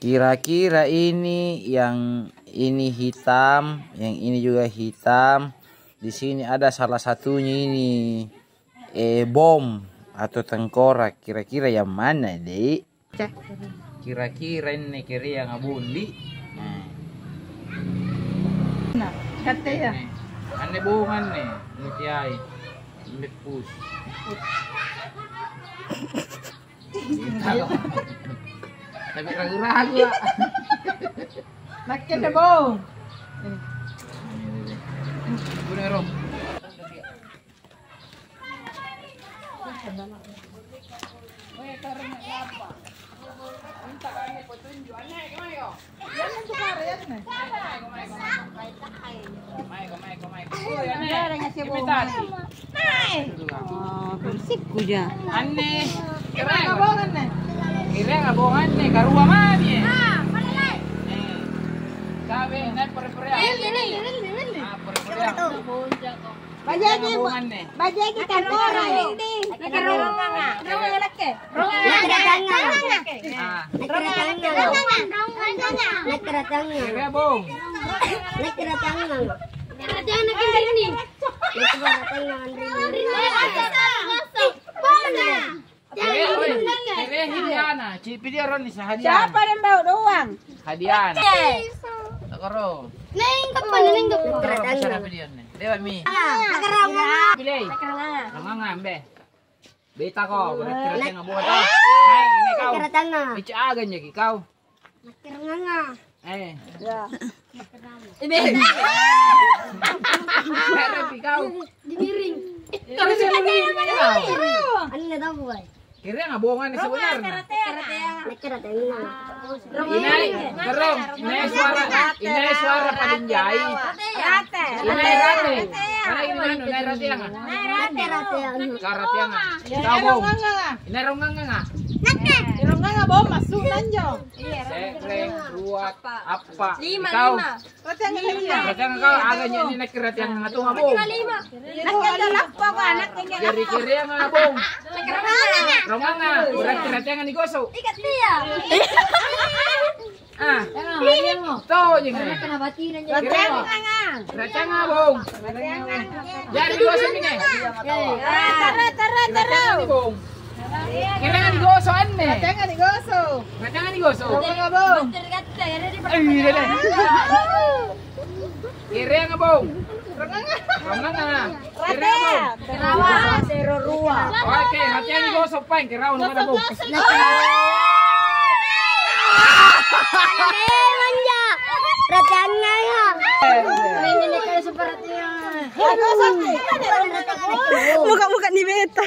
Kira-kira ini yang ini hitam, yang ini juga hitam. Di sini ada salah satunya ini bom atau tengkorak. Kira-kira yang mana, Dek? Kira-kira ini kira yang abundi. Nah, kata ya. Ane bungan nih, ini tiai, ini pus. Tapi ragu-ragu lah. Makin na bong. Punya rom. Bersih kuja. Aneh. Kira ngabongan na. Kira ngabongan nih, karuah mana ya? Sabi, naik pere-pere. Bajagi tangkora hindi. Nakaronga. Ronga laki. Kira bong. Kira hadiana. Cipi dia ron sa hadiana. Siapa yang bawa doang? Hadiana. Takaro. Dewa mi. Pilih. Ngangam be. Beta ko, kira-kira nga buhat ah. Hai, ini kau. Bicara agan niya kau. Ya. Ini. Harap ikaw. Dimiring. Kau siya lumirin na ikaw. Ano na daw boy? Kira nga buongan ni sebenar na. Nagkaratay na. Inay suara palinjay. Inay rate. Para ini ano, inay rate nga. Karate nga. Tabong. Inay rongang nga. Ronga nga bong masunan nyo. Sekreng, ruat, apa. Lima. Rati ang lima. Rate nga kau aga niya ni nakirate nga to nga bong. Nakadalak pa ko anak niya. Kiri-kiri nga bong. Rongang nga. Urat kirate nga ni goso. Ikat dia. Ah. To yung nga. Kanabati na niya. Kira Rate nga bong. Jadi goso ni nga. Tara. Bong. Kira nga ni goso anne. Rati nga ni goso. Rate nga ni goso. Ronga nga bong. Tergat dia ada di Ay, dali. Kira nga bong. Ronga nga. Rongang nga. Kira nga bong. Rawa. Zero rua. Okay, hati ni goso pain kira uno kada bong. Manja. Ratanga ya. Ini ni kayo seperti yang. Muka-muka ni Beta.